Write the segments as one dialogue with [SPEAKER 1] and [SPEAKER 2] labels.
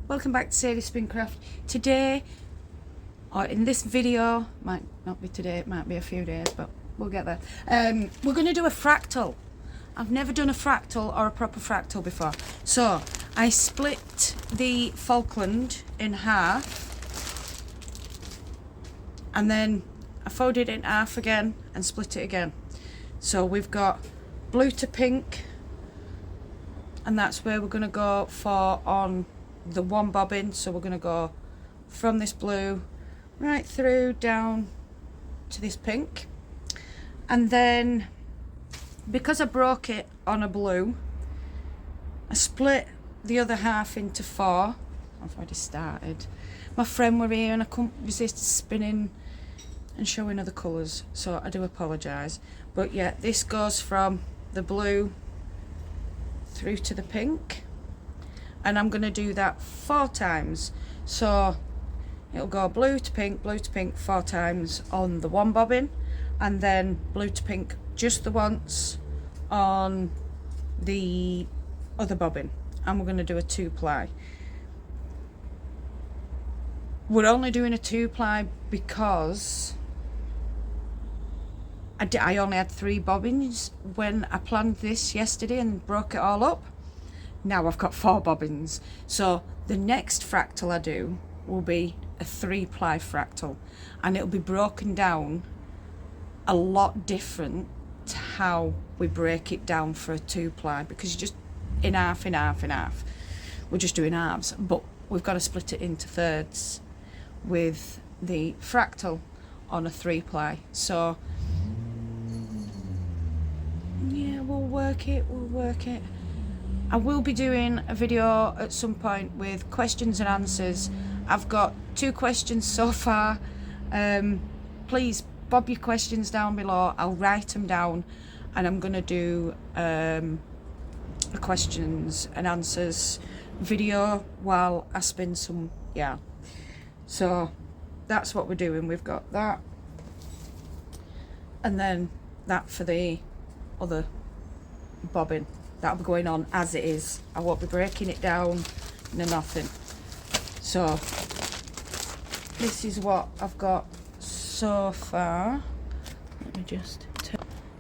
[SPEAKER 1] Welcome back to Sadie Spincraft. Today, or in this video, might not be today, it might be a few days, but we'll get there. We're going to do a fractal. I've never done a fractal or a proper fractal before. So, I split the Falkland in half, and then I folded it in half again and split it again. So we've got blue to pink, and that's where we're going to go for on the one bobbin. So we're going to go from this blue right through down to this pink, and then because I broke it on a blue, I split the other half into four. I've already started. My friend were here and I couldn't resist spinning and showing other colours, so I do apologise. But yeah, this goes from the blue through to the pink, and I'm going to do that 4 times. So it'll go blue to pink 4 times on the one bobbin, and then blue to pink just the once on the other bobbin, and we're going to do a 2-ply. We're only doing a 2-ply because I only had 3 bobbins when I planned this yesterday and broke it all up. Now I've got 4 bobbins, so the next fractal I do will be a 3-ply fractal, and it'll be broken down a lot different to how we break it down for a 2-ply, because you're just in half. We're just doing halves, but we've got to split it into thirds with the fractal on a 3-ply. So yeah, we'll work it. I will be doing a video at some point with questions and answers. I've got 2 questions so far. Please bob your questions down below. I'll write them down, and I'm going to do a questions and answers video while I spin some yarn. So that's what we're doing. We've got that, and then that for the other bobbin. That'll be going on as it is. I won't be breaking it down into nothing. So this is what I've got so far. Let me just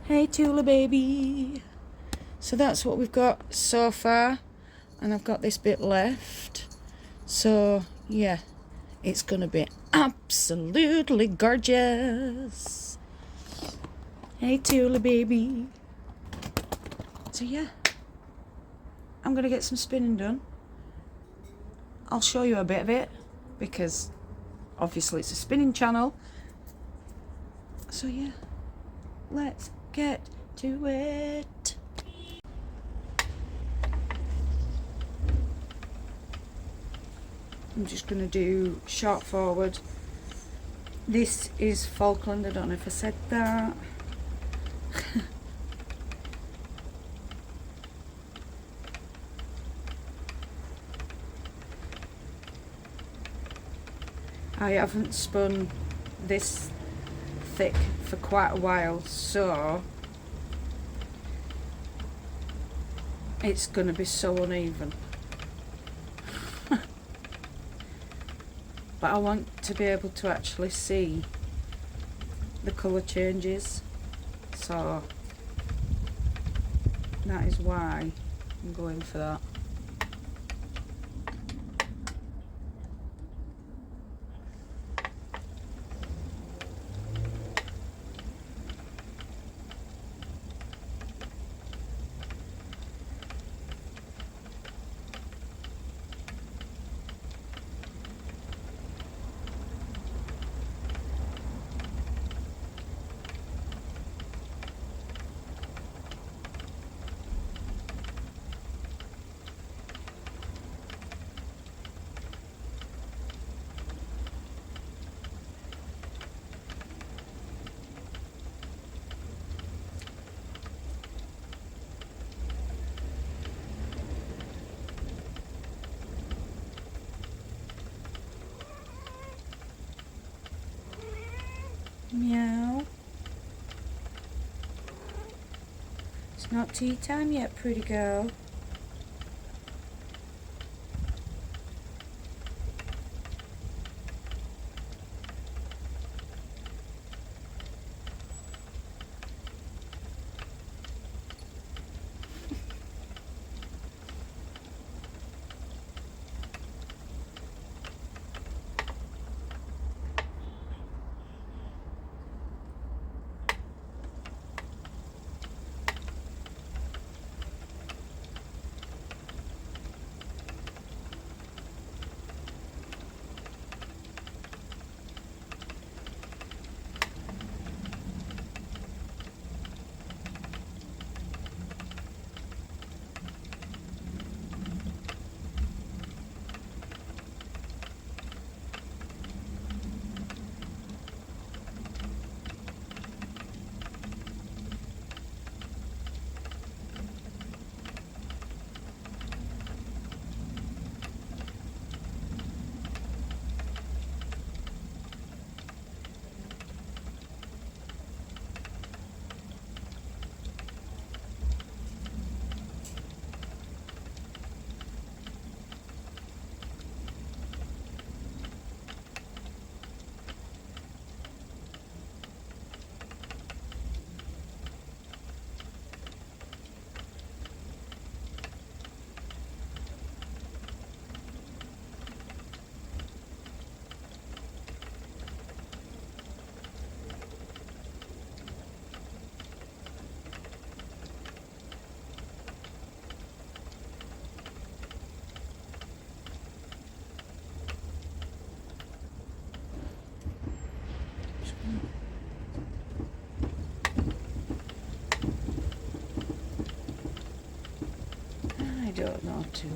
[SPEAKER 1] hey Tula baby. So that's what we've got so far, and I've got this bit left. So yeah, it's gonna be absolutely gorgeous. Hey Tula baby. So yeah, I'm gonna get some spinning done. I'll show you a bit of it because obviously it's a spinning channel. So yeah, let's get to it. I'm just gonna do short forward. This is Falkland, I don't know if I said that. I haven't spun this thick for quite a while, so it's going to be so uneven. But I want to be able to actually see the colour changes, so that is why I'm going for that. Meow. It's not tea time yet, pretty girl. to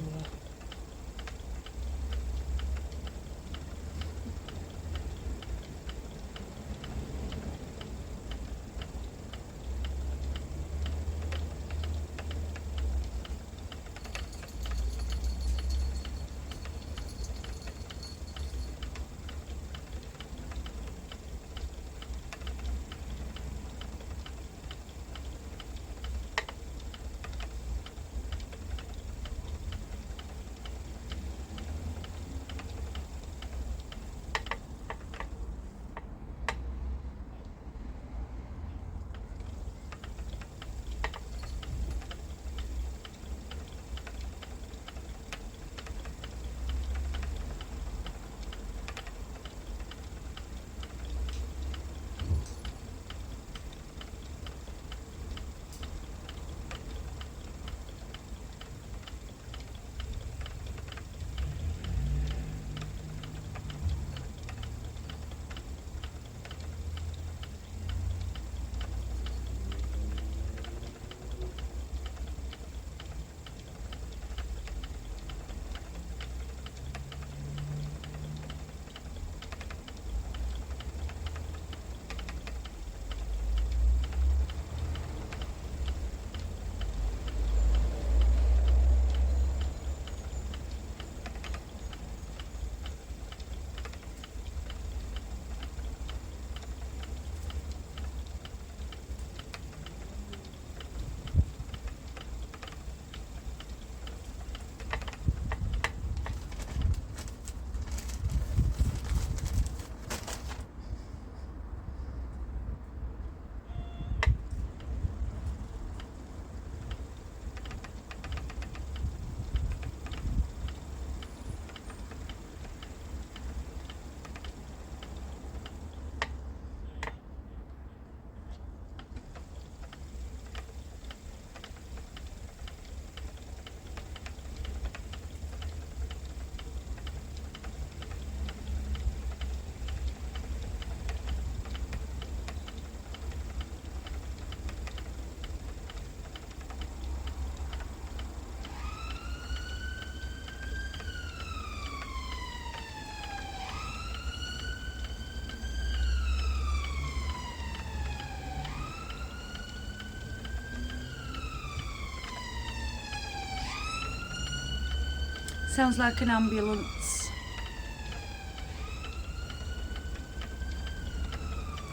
[SPEAKER 1] sounds like an ambulance,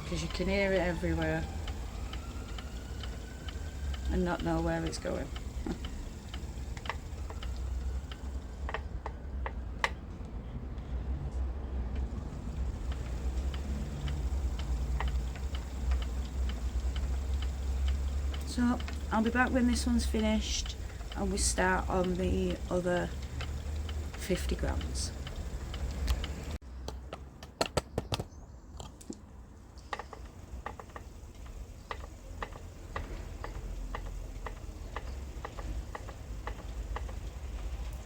[SPEAKER 1] because you can hear it everywhere and not know where it's going. So I'll be back when this one's finished and we start on the other 50 grams.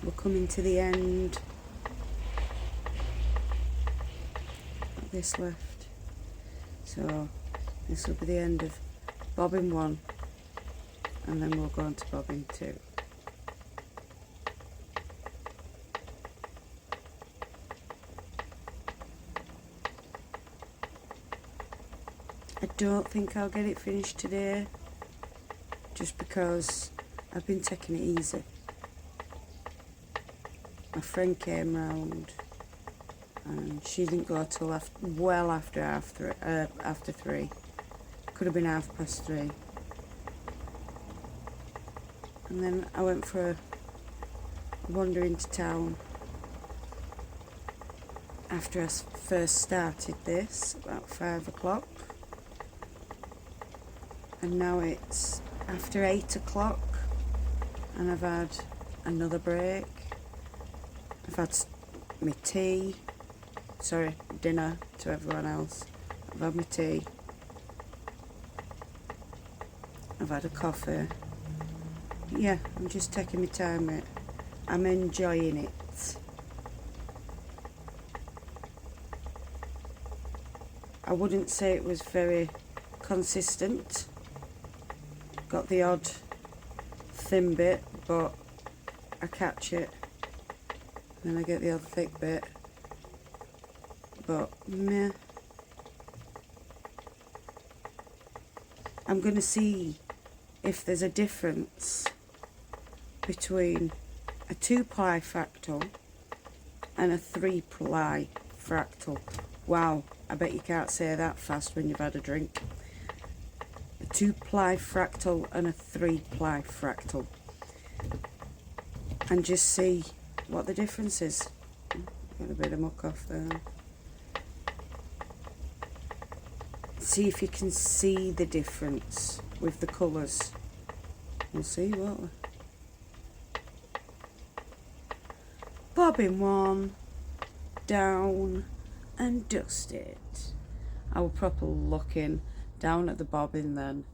[SPEAKER 1] We're coming to the end of this left, so this will be the end of bobbin 1 and then we'll go on to bobbin 2. I don't think I'll get it finished today, just because I've been taking it easy. My friend came round and she didn't go till well after 3. Could have been 3:30. And then I went for a wander into town after I first started this, about 5 o'clock. And now it's after 8 o'clock and I've had another break. I've had my tea, sorry, dinner to everyone else. I've had my tea, I've had a coffee. Yeah, I'm just taking my time with it. I'm enjoying it. I wouldn't say it was very consistent. Got the odd thin bit, but I catch it, and then I get the other thick bit, but meh. I'm going to see if there's a difference between a 2-ply fractal and a 3-ply fractal. Wow, I bet you can't say that fast when you've had a drink. A 2-ply fractal and a 3-ply fractal. And just see what the difference is. Got a bit of muck off there. See if you can see the difference with the colours. We'll see, won't we? Bobbin one, down and dust it. I will properly looking down at the bobbin then,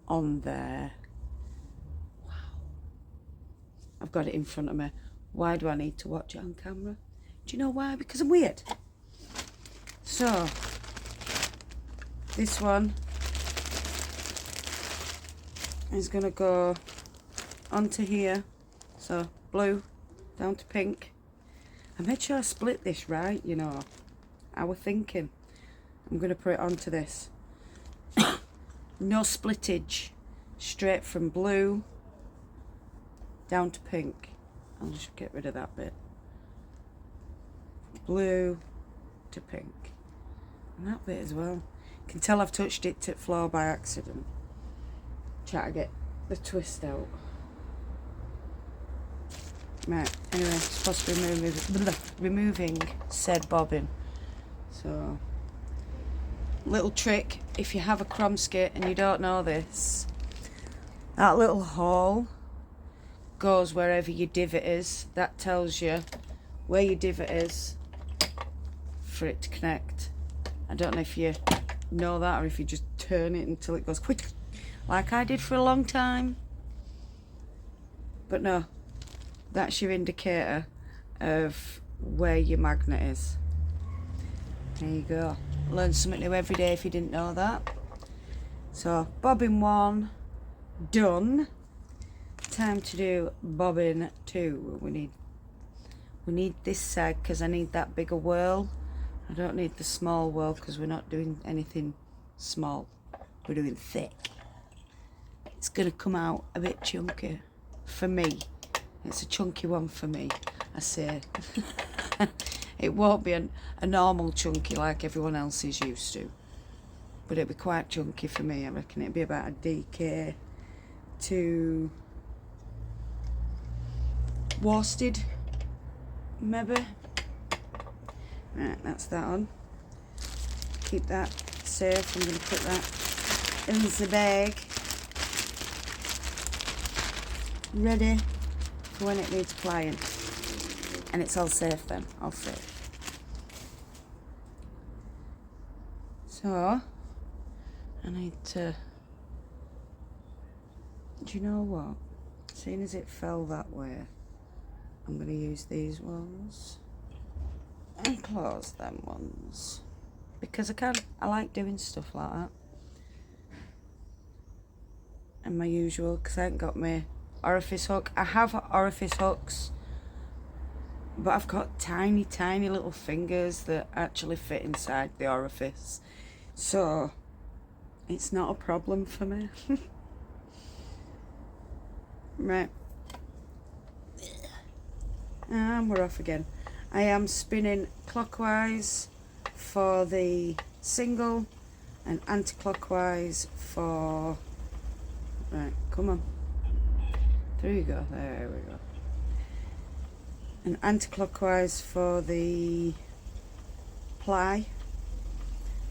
[SPEAKER 1] on there. Wow. I've got it in front of me. Why do I need to watch it on camera? Do you know why? Because I'm weird. So, this one is going to go onto here. So, blue down to pink. I made sure I split this right, you know. I was thinking. I'm going to put it onto this. No splittage. Straight from blue down to pink. I'll just get rid of that bit. Blue to pink. And that bit as well. You can tell I've touched it to the floor by accident. Try to get the twist out. Right, anyway, it's supposed to be removing said bobbin. So, little trick, if you have a crumb-skit and you don't know this, that little hole goes wherever your divot is. That tells you where your divot is for it to connect. I don't know if you know that or if you just turn it until it goes quick, like I did for a long time. But no, that's your indicator of where your magnet is. There you go. Learn something new every day if you didn't know that. So, bobbin one done. Time to do bobbin two. We need this side because I need that bigger whirl. I don't need the small whirl because we're not doing anything small. We're doing thick. It's going to come out a bit chunky for me. It's a chunky one for me, I say. It won't be a normal chunky like everyone else is used to. But it'll be quite chunky for me. I reckon it'll be about a DK to worsted, maybe. Right, that's that on. Keep that safe. I'm going to put that in the bag. Ready for when it needs plying. And it's all safe then, all safe. So, I need to, do you know what? Seeing as it fell that way, I'm going to use these ones and close them ones. Because I like doing stuff like that. And my usual, because I ain't got my orifice hook. I have orifice hooks, but I've got tiny little fingers that actually fit inside the orifice, so it's not a problem for me. Right, and we're off again. I am spinning clockwise for the single and anti-clockwise for, right, come on, there you go, there we go. And anti-clockwise for the ply,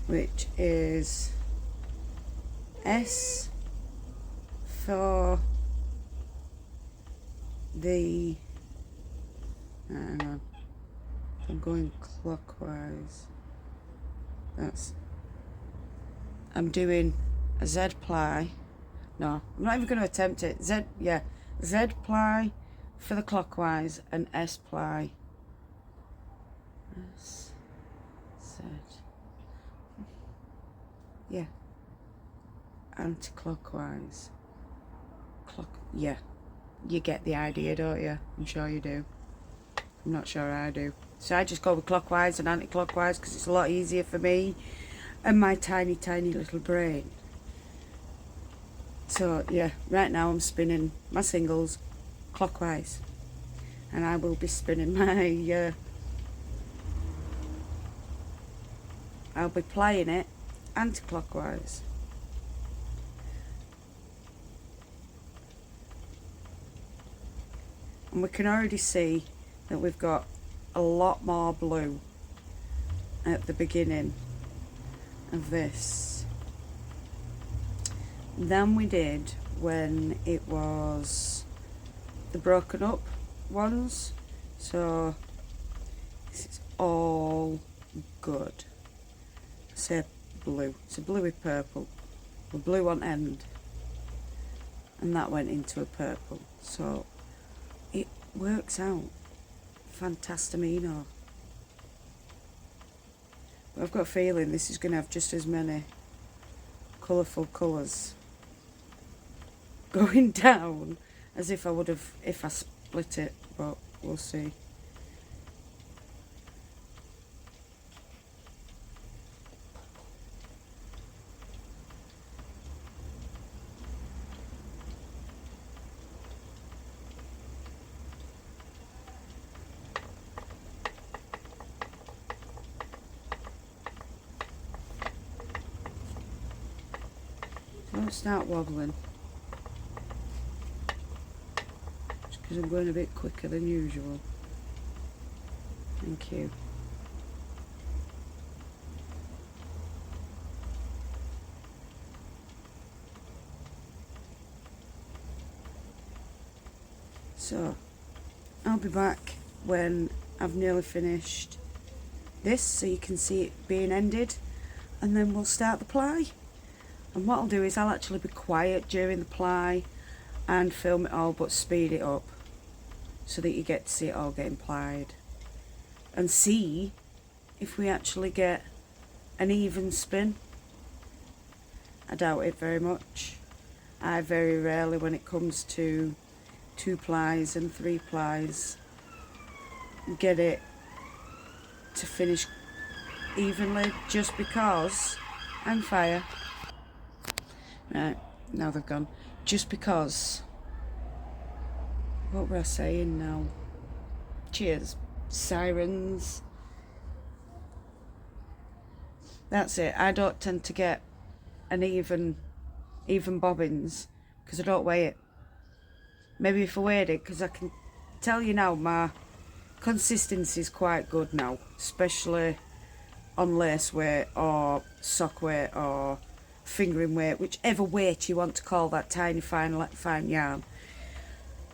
[SPEAKER 1] which is S for the, hang on, I'm going clockwise, I'm doing a Z ply, no, I'm not even going to attempt it, Z ply for the clockwise and S ply. S, Z. Yeah. Anti-clockwise. Yeah. you get the idea, don't you? I'm sure you do. I'm not sure I do. So I just go with clockwise and anti-clockwise because it's a lot easier for me and my tiny, tiny little brain. So yeah, right now I'm spinning my singles clockwise, and I will be spinning my I'll be plying it anti-clockwise. And we can already see that we've got a lot more blue at the beginning of this than we did when it was the broken up ones. So this is all good. I say blue, it's a bluey purple, a blue on end, and that went into a purple, so it works out fantastamino. But I've got a feeling this is going to have just as many colourful colours going down as if I would have if I split it, but we'll see. Don't start wobbling, just because I'm going a bit quicker than usual. Thank you. So I'll be back when I've nearly finished this, so you can see it being ended, and then we'll start the ply. And what I'll do is I'll actually be quiet during the ply and film it all, but speed it up so that you get to see it all getting plied and see if we actually get an even spin. I doubt it very much. I very rarely, when it comes to 2 plies and 3 plies, get it to finish evenly, just because I'm fire. Right, now they've gone. Just because, what were I saying now? Cheers, sirens. That's it. I don't tend to get an even bobbins because I don't weigh it. Maybe if I weighed it, because I can tell you now my consistency is quite good now, especially on lace weight or sock weight or fingering weight, whichever weight you want to call that tiny fine yarn.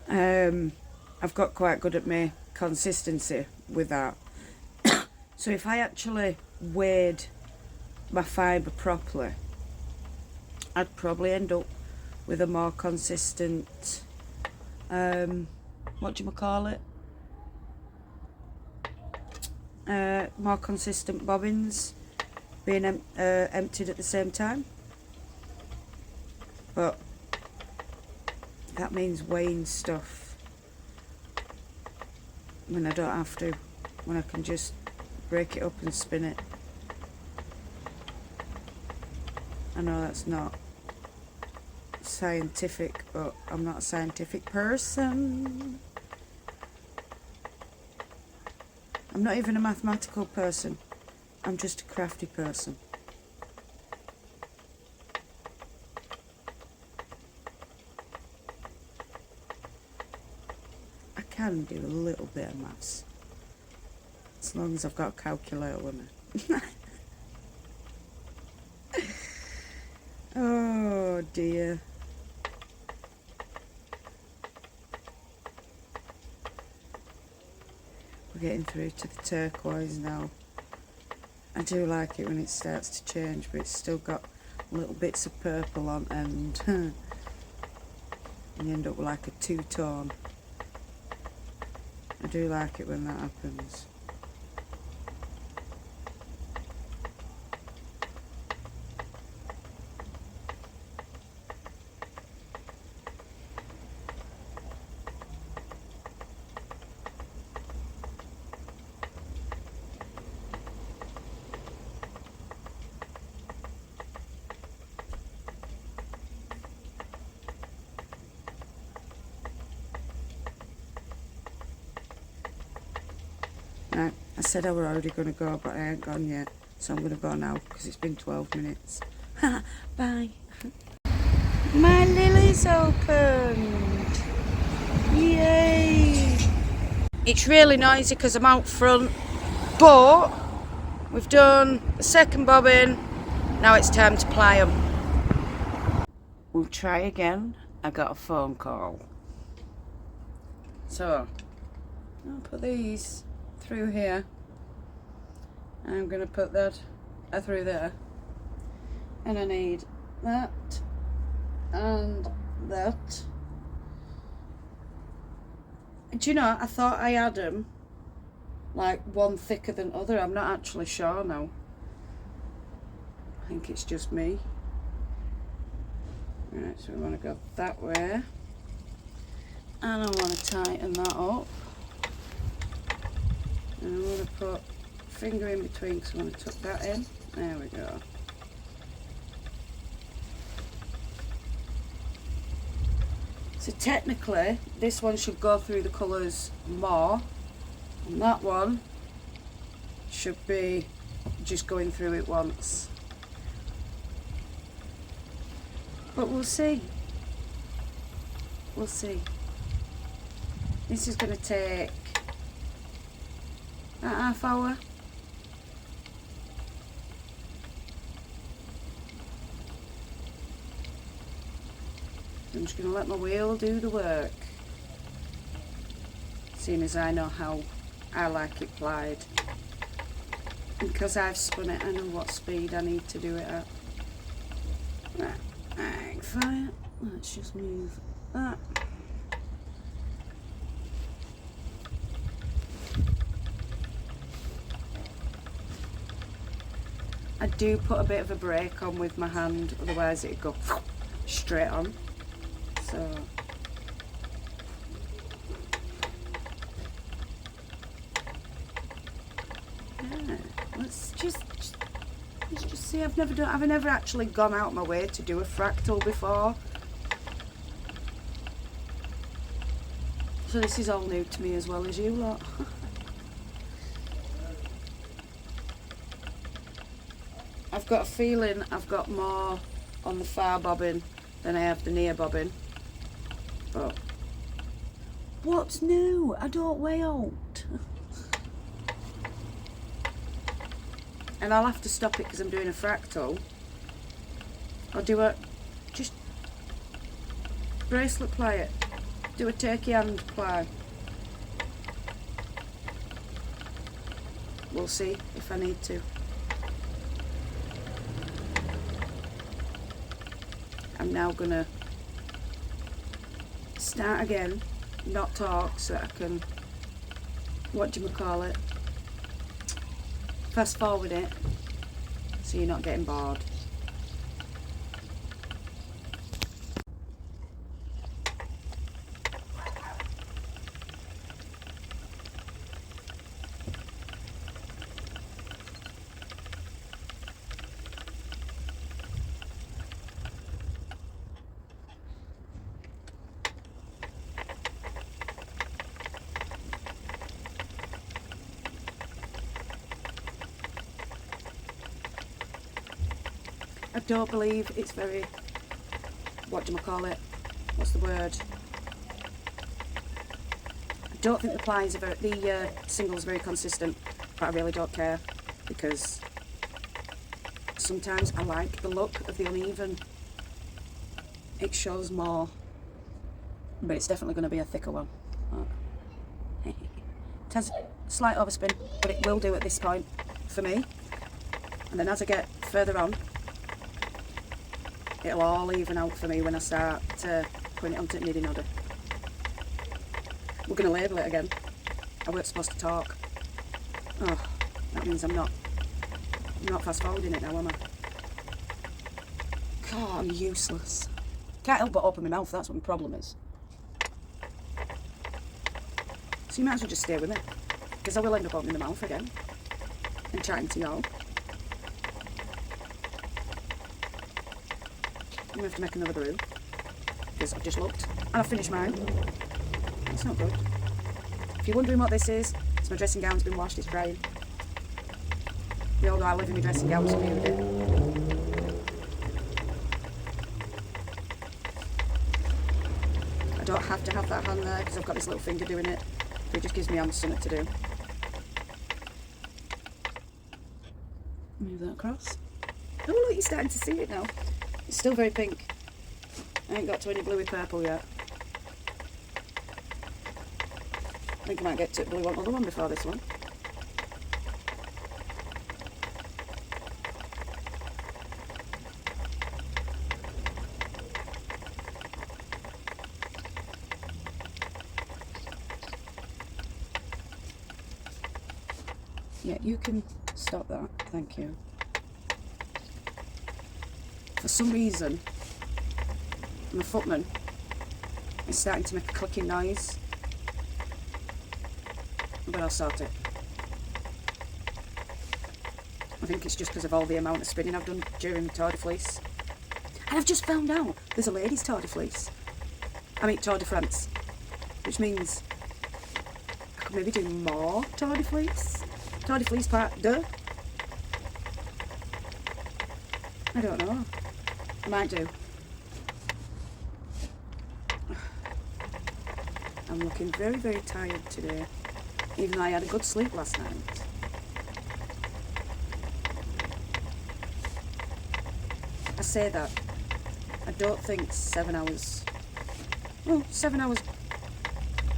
[SPEAKER 1] I've got quite good at my consistency with that. So if I actually weighed my fibre properly, I'd probably end up with a more consistent, what do you call it? More consistent bobbins being emptied at the same time. But that means weighing stuff when I don't have to, when I can just break it up and spin it. I know that's not scientific, but I'm not a scientific person. I'm not even a mathematical person. I'm just a crafty person. I can do a little bit of maths, as long as I've got a calculator with me. Oh dear. We're getting through to the turquoise now. I do like it when it starts to change, but it's still got little bits of purple on, and you end up with like a two-tone. I do like it when that happens. Right, I said I were already going to go, but I ain't gone yet. So I'm going to go now because it's been 12 minutes. Bye. My lily's opened. Yay. It's really noisy because I'm out front, but we've done the second bobbin. Now it's time to ply them. We'll try again. I got a phone call. So, I'll put these through here. I'm going to put that through there. And I need that and that. Do you know, I thought I had them like one thicker than other. I'm not actually sure now. I think it's just me. Right, so we want to go that way. And I want to tighten that up. And I want to put finger in between because I want to tuck that in. There we go. So technically this one should go through the colours more, and that one should be just going through it once. But we'll see. We'll see. This is going to take a half hour. I'm just going to let my wheel do the work, seeing as I know how I like it plied. And because I've spun it, I know what speed I need to do it at. Right, fine. Let's just move that. I do put a bit of a brake on with my hand, otherwise it'd go straight on. So yeah, let's just see. I've never actually gone out my way to do a fractal before, so this is all new to me as well as you lot. I've got a feeling I've got more on the far bobbin than I have the near bobbin. But what's new? I don't weigh out. And I'll have to stop it because I'm doing a fractal. I'll do a just bracelet ply it. Do a turkey hand ply. We'll see if I need to. I'm now gonna start again, not talk, so that I can, what do you call it, fast forward it, so you're not getting bored. I don't believe it's very, what do I call it, what's the word, I don't think the plies are very, the single's very consistent, but I really don't care, because sometimes I like the look of the uneven. It shows more, but it's definitely going to be a thicker one. It has a slight overspin, but it will do at this point for me, and then as I get further on, it'll all even out for me when I start putting it onto the knitting order. We're going to label it again. I weren't supposed to talk. Oh, that means I'm not fast forwarding it now, am I? God, I'm useless. Can't help but open my mouth, that's what my problem is. So you might as well just stay with me, because I will end up opening my mouth again and chatting to y'all. I'm going to have to make another brew, because I've just looked and I've finished mine. It's not good. If you're wondering what this is, it's So my dressing gown's been washed, it's drying. We all know I live in my dressing gown, so moved it. I don't have to have that hand there because I've got this little finger doing it. It just gives me hands something to do. Move that across. Oh look, you're starting to see it now. It's still very pink. I ain't got to any bluey purple yet. I think I might get to blue one other one before this one. Yeah, you can stop that, thank you. For some reason, my footman is starting to make a clicking noise, but I'll sort it. I think it's just because of all the amount of spinning I've done during the Tour de Fleece. And I've just found out there's a ladies' Tour de Fleece. I mean Tour de France, which means I could maybe do more Tour de Fleece. Tour de Fleece part 2. I don't know. I might do. I'm looking very, very tired today, even though I had a good sleep last night. I say that. I don't think 7 hours. Well, 7 hours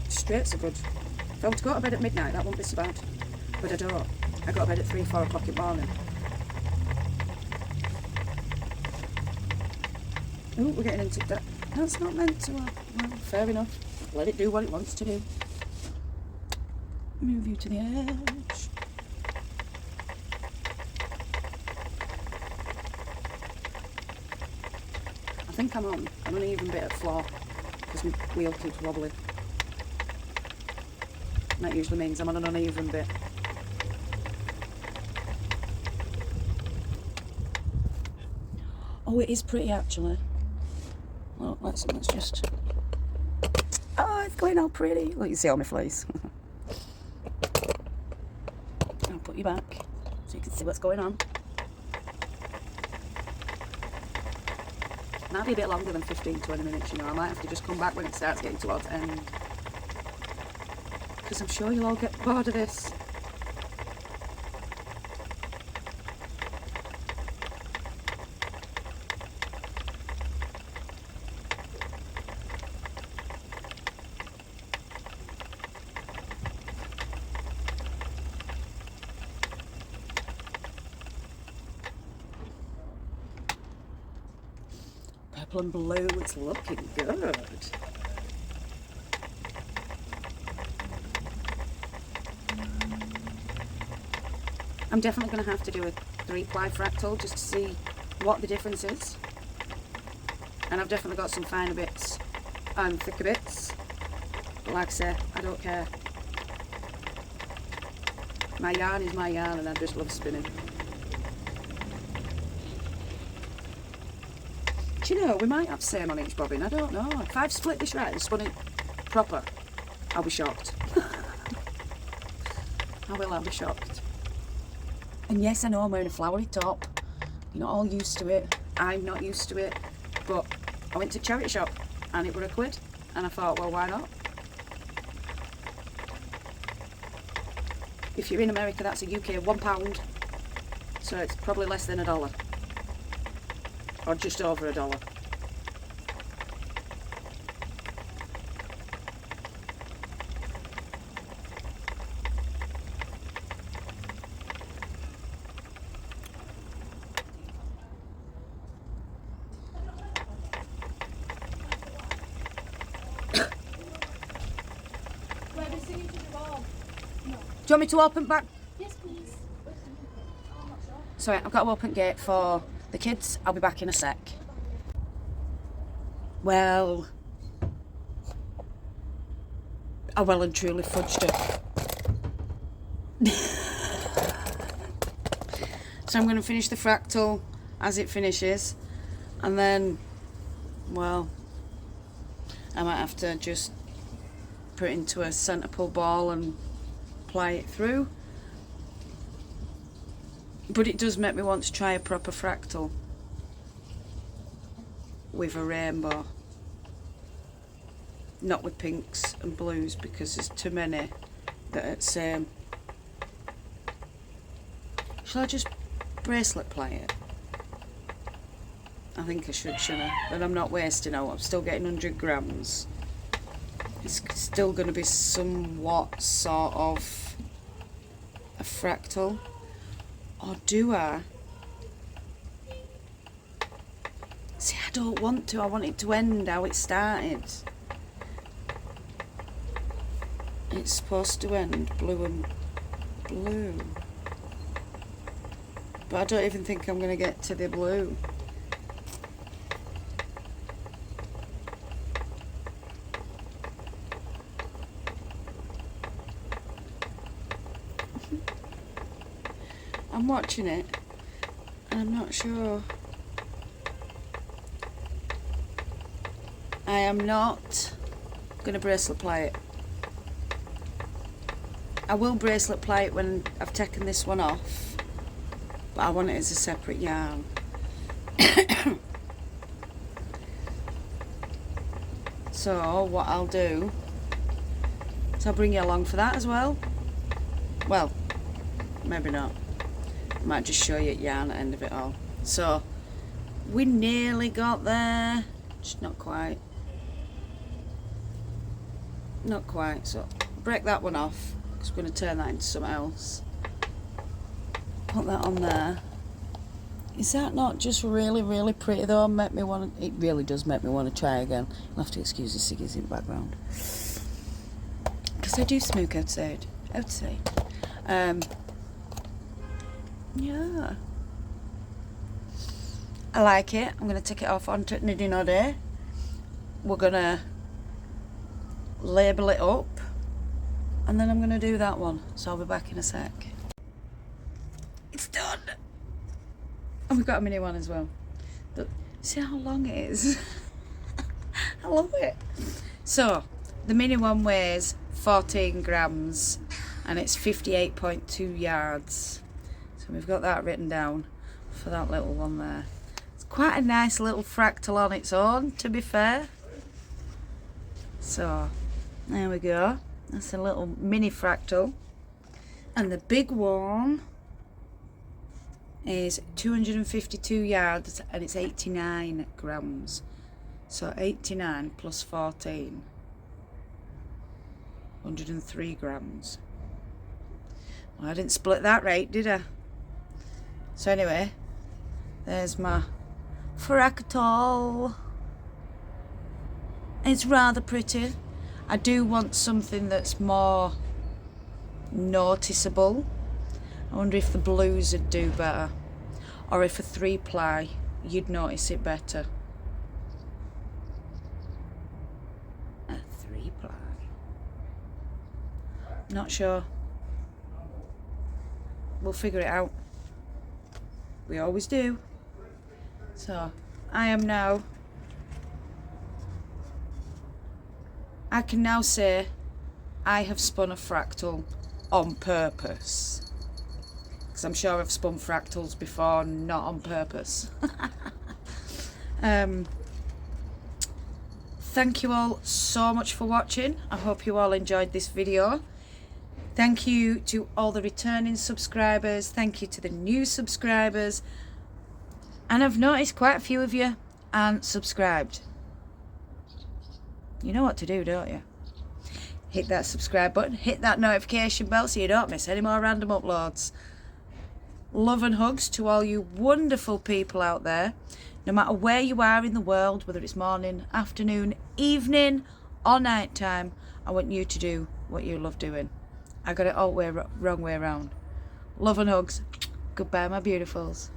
[SPEAKER 1] straight's are good. If I were to go to bed at midnight, that wouldn't be so bad. But I don't. I got to bed at 3, 4 o'clock in the morning. Oh, we're getting into that. That's not meant to. Well, fair enough. Let it do what it wants to do. Move you to the edge. I think I'm on an uneven bit of floor because my wheel keeps wobbling. And that usually means I'm on an uneven bit. Oh, it is pretty actually. Well, let's just. Oh, it's going all pretty. Look, you see all my fleece. I'll put you back so you can see what's going on. Might be a bit longer than 15-20 minutes, you know. I might have to just come back when it starts getting towards the end. Because I'm sure you'll all get bored of this. Purple and blue, it's looking good. I'm definitely going to have to do a 3-ply fractal just to see what the difference is. And I've definitely got some finer bits and thicker bits. But like I say, I don't care. My yarn is my yarn and I just love spinning. Do you know, we might have same on each bobbin, I don't know. If I've split this right and spun it proper, I'll be shocked. I'll be shocked. And yes, I know I'm wearing a flowery top. You're not all used to it. I'm not used to it. But I went to a charity shop and it were £1. And I thought, well, why not? If you're in America, that's a UK £1. So it's probably less than $1. Or just over $1. Do you want me to open back?
[SPEAKER 2] Yes, please.
[SPEAKER 1] Sorry, I've got to open gate for the kids. I'll be back in a sec. Well, I well and truly fudged it. So I'm going to finish the fractal as it finishes, and then, well, I might have to just put it into a centre pull ball and apply it through. But it does make me want to try a proper fractal with a rainbow. Not with pinks and blues, because there's too many that are the same. Shall I just bracelet ply it? I think I should, shouldn't I? But I'm not wasting out. I'm still getting 100 grams. It's still going to be somewhat sort of a fractal. Or do I? See, I don't want to. I want it to end how it started. It's supposed to end blue and blue. But I don't even think I'm going to get to the blue. I'm watching it and I'm not sure. I am not going to bracelet ply it. I will bracelet ply it when I've taken this one off, but I want it as a separate yarn. So what I'll do is I'll bring you along for that as well. Well, maybe not. I might just show you yarn at the end of it all. So we nearly got there, just not quite. Not quite. So break that one off, because we're going to turn that into something else. Put that on there. Is that not just really, really pretty though? Make me want to, it really does make me want to try again. You'll have to excuse the ciggies in the background, because I do smoke outside. Yeah, I like it. I'm going to take it off onto Niddy Noddy. We're going to label it up, and then I'm going to do that one. So I'll be back in a sec. It's done. And we've got a mini one as well. But see how long it is? I love it. So the mini one weighs 14 grams and it's 58.2 yards. So we've got that written down for that little one there. It's quite a nice little fractal on its own, to be fair. So there we go. That's a little mini fractal. And the big one is 252 yards and it's 89 grams. So 89 plus 14, 103 grams. Well, I didn't split that right, did I? So anyway, there's my fractal. It's rather pretty. I do want something that's more noticeable. I wonder if the blues would do better, or if a 3-ply you'd notice it better. A 3-ply. Not sure. We'll figure it out. We always do. So I can now say I have spun a fractal on purpose. Because I'm sure I've spun fractals before, not on purpose. Thank you all so much for watching. I hope you all enjoyed this video. Thank you to all the returning subscribers. Thank you to the new subscribers. And I've noticed quite a few of you aren't subscribed. You know what to do, don't you? Hit that subscribe button, hit that notification bell so you don't miss any more random uploads. Love and hugs to all you wonderful people out there. No matter where you are in the world, whether it's morning, afternoon, evening or night time, I want you to do what you love doing. I got it all wrong way around. Love and hugs. Goodbye, my beautifuls.